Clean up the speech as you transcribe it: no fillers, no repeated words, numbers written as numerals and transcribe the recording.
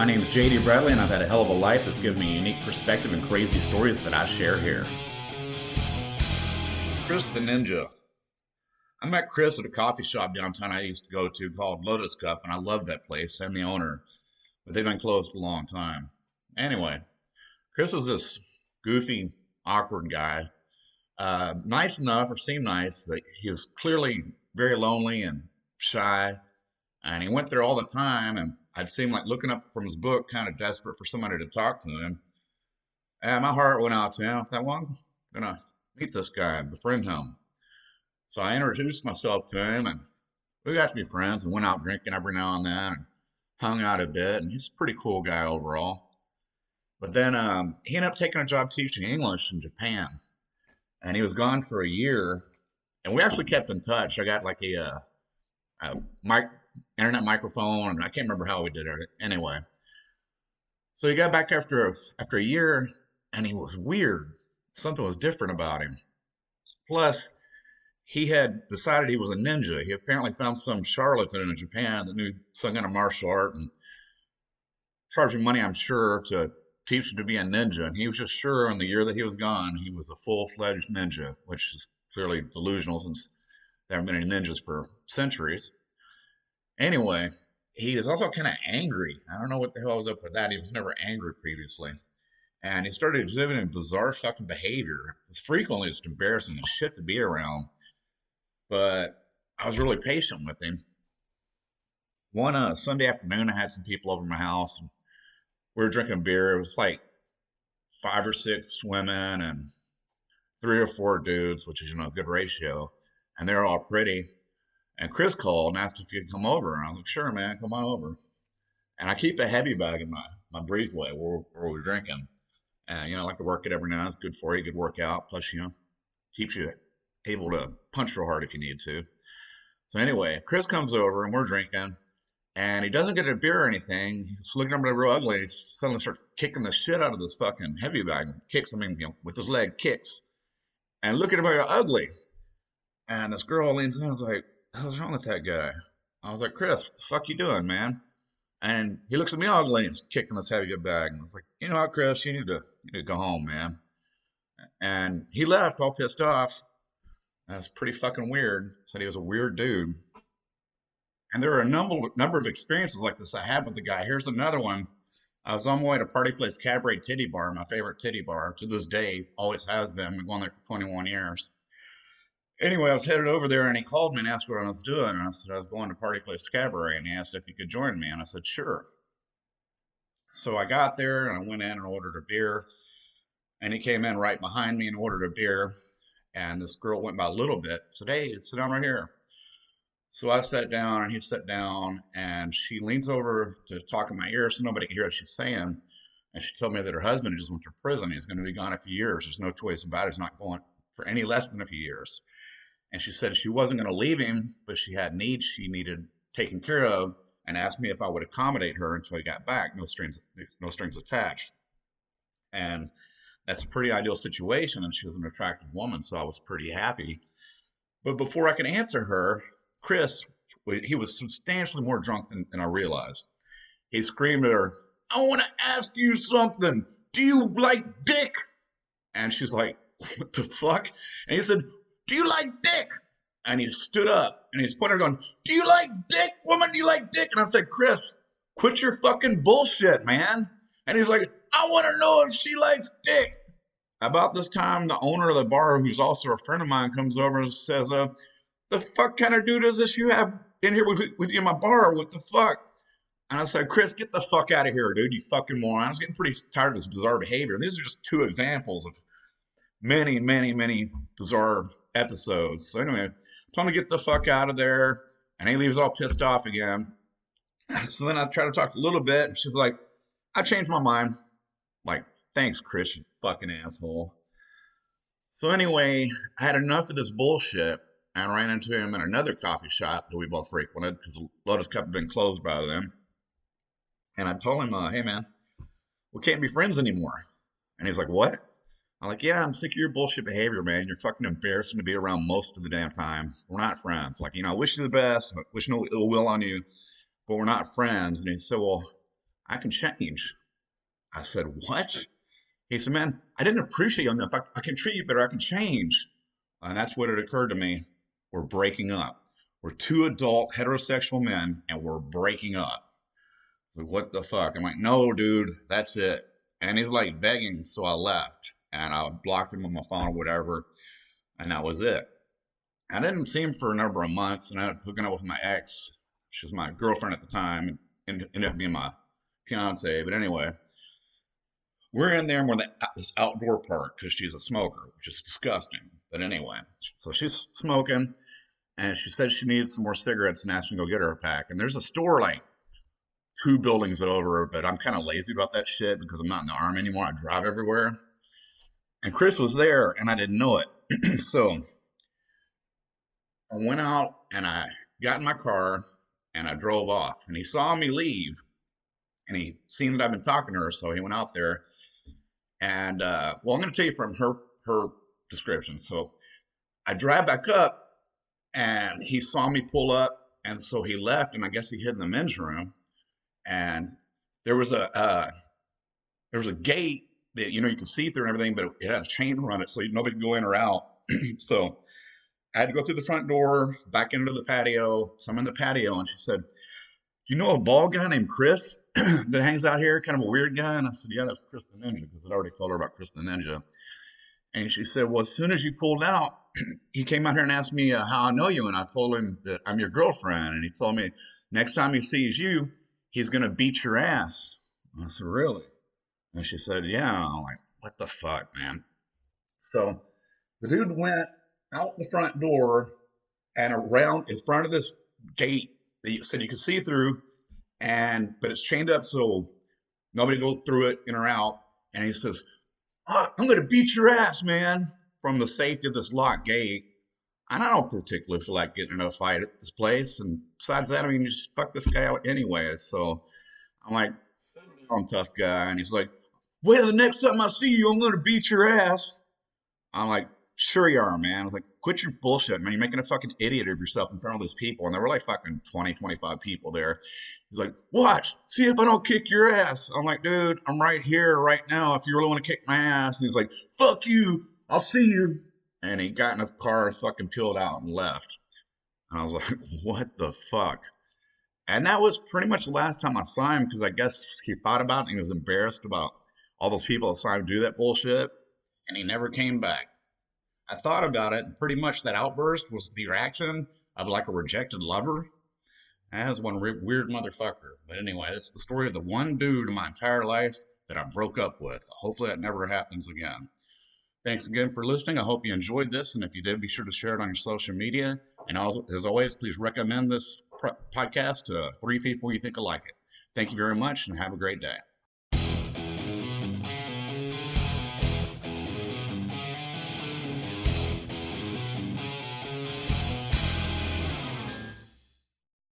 My name is JD Bradley, and I've had a hell of a life that's given me a unique perspective and crazy stories that I share here. Chris the Ninja. I met Chris at a coffee shop downtown I used to go to called Lotus Cup, and I love that place and the owner, but they've been closed for a long time. Anyway, Chris is this goofy, awkward guy. Nice enough, or seemed nice, but he was clearly very lonely and shy, and he went there all the time, and I'd see him like looking up from his book, kind of desperate for somebody to talk to him. And my heart went out to him. I thought, well, I'm gonna meet this guy and befriend him. So I introduced myself to him, and we got to be friends and went out drinking every now and then and hung out a bit. And he's a pretty cool guy overall. But then he ended up taking a job teaching English in Japan, and he was gone for a year. And we actually kept in touch. I got like a internet microphone, and I can't remember how we did it. Anyway, so he got back after a year, and he was weird. Something was different about him. Plus, he had decided he was a ninja. He apparently found some charlatan in Japan that knew some kind of martial art and charged him money, I'm sure, to teach him to be a ninja. And he was just sure in the year that he was gone, he was a full-fledged ninja, which is clearly delusional since there haven't been any ninjas for centuries. Anyway, he was also kind of angry. I don't know what the hell was up with that. He was never angry previously. And he started exhibiting bizarre fucking behavior. It's frequently just embarrassing as shit to be around. But I was really patient with him. One Sunday afternoon, I had some people over my house, and we were drinking beer. It was like 5 or 6 women and 3 or 4 dudes, which is, a good ratio. And they're all pretty. And Chris called and asked if he'd come over. And I was like, sure, man, come on over. And I keep a heavy bag in my briefway where we're drinking. And, I like to work it every now and then. It's good for you, good workout. Plus, keeps you able to punch real hard if you need to. So anyway, Chris comes over and we're drinking. And he doesn't get a beer or anything. He's looking at me real ugly. He suddenly starts kicking the shit out of this fucking heavy bag. With his leg, kicks. And look at him like ugly. And this girl leans in and is like, how's wrong with that guy? I was like, Chris, what the fuck you doing, man? And he looks at me ugly and he's kicking this heavy bag. And I was like, you know what, Chris, you need to go home, man. And he left all pissed off. That's pretty fucking weird. Said he was a weird dude. And there are a number of experiences like this I had with the guy. Here's another one. I was on my way to Party Place Cabaret Titty Bar, my favorite titty bar to this day, always has been. I've been going there for 21 years. Anyway, I was headed over there, and he called me and asked what I was doing. And I said I was going to Party Place Cabaret, and he asked if he could join me. And I said, sure. So I got there, and I went in and ordered a beer. And he came in right behind me and ordered a beer. And this girl went by a little bit, said, hey, sit down right here. So I sat down, and he sat down, and she leans over to talk in my ear so nobody can hear what she's saying. And she told me that her husband just went to prison. He's going to be gone a few years. There's no choice about it. He's not going for any less than a few years. And she said she wasn't going to leave him, but she had needs she needed taken care of, and asked me if I would accommodate her until he got back, no strings attached. And that's a pretty ideal situation, and she was an attractive woman, so I was pretty happy. But before I could answer her, Chris, he was substantially more drunk than I realized. He screamed at her, I want to ask you something. Do you like dick? And she's like, what the fuck? And he said, do you like dick? And he stood up and he's pointing going, do you like dick? Woman, do you like dick? And I said, Chris, quit your fucking bullshit, man. And he's like, I want to know if she likes dick. About this time, the owner of the bar, who's also a friend of mine, comes over and says, the fuck kind of dude is this you have in here with you in my bar? What the fuck? And I said, Chris, get the fuck out of here, dude, you fucking moron. I was getting pretty tired of this bizarre behavior. And these are just 2 examples of many, many, many bizarre episodes. So anyway, told him to get the fuck out of there, and he leaves all pissed off again. So then I try to talk a little bit, and she's like, I changed my mind. Like, thanks, Chris, you fucking asshole. So anyway, I had enough of this bullshit, and ran into him in another coffee shop that we both frequented, because Lotus Cup had been closed by then. And I told him, hey man, we can't be friends anymore. And he's like, what? I'm like, yeah, I'm sick of your bullshit behavior, man. You're fucking embarrassing to be around most of the damn time. We're not friends. Like, I wish you the best. I wish no ill will on you, but we're not friends. And he said, well, I can change. I said, what? He said, man, I didn't appreciate you enough. I can treat you better. I can change. And that's what it occurred to me. We're breaking up. We're two adult heterosexual men and we're breaking up. Like, what the fuck? I'm like, no, dude, that's it. And he's like begging, so I left and I blocked him on my phone or whatever, and that was it. I didn't see him for a number of months, and I ended up hooking up with my ex. She was my girlfriend at the time, and ended up being my fiance. But anyway, we're in there and we're at this outdoor park because she's a smoker, which is disgusting. But anyway, so she's smoking, and she said she needed some more cigarettes and asked me to go get her a pack. And there's a store like 2 buildings over, but I'm kind of lazy about that shit because I'm not in the army anymore. I drive everywhere. And Chris was there and I didn't know it. So I went out and I got in my car and I drove off. And he saw me leave and he seen that I've been talking to her. So he went out there and, well, I'm going to tell you from her description. So I drive back up and he saw me pull up. And so he left and I guess he hid in the men's room. And there was a gate that you can see through and everything, but it had a chain around it, so nobody could go in or out. So I had to go through the front door, back into the patio. So I'm in the patio, and she said, "Do you know a bald guy named Chris that hangs out here? Kind of a weird guy." And I said, "Yeah, that's Chris the Ninja," because I'd already told her about Chris the Ninja. And she said, "Well, as soon as you pulled out, he came out here and asked me how I know you, and I told him that I'm your girlfriend, and he told me next time he sees you, he's going to beat your ass." And I said, "Really?" And she said, "Yeah." I'm like, what the fuck, man? So the dude went out the front door and around in front of this gate that you said you could see through, but it's chained up so nobody goes through it in or out. And he says, "Oh, I'm going to beat your ass, man," from the safety of this locked gate. And I don't particularly feel like getting in a fight at this place. And besides that, I mean, you just fuck this guy out anyway. So I'm like, I'm a tough guy. And he's like, "Well, the next time I see you, I'm going to beat your ass." I'm like, "Sure you are, man." I was like, "Quit your bullshit, man. You're making a fucking idiot of yourself in front of these people." And there were like fucking 20, 25 people there. He's like, "Watch, see if I don't kick your ass." I'm like, "Dude, I'm right here right now if you really want to kick my ass." And he's like, "Fuck you. I'll see you." And he got in his car and fucking peeled out and left. And I was like, what the fuck? And that was pretty much the last time I saw him because I guess he thought about it and he was embarrassed about all those people that saw him do that bullshit. And he never came back. I thought about it, and pretty much that outburst was the reaction of like a rejected lover. As one weird motherfucker. But anyway, it's the story of the one dude in my entire life that I broke up with. Hopefully that never happens again. Thanks again for listening. I hope you enjoyed this. And if you did, be sure to share it on your social media. And as always, please recommend this podcast to 3 people you think will like it. Thank you very much and have a great day.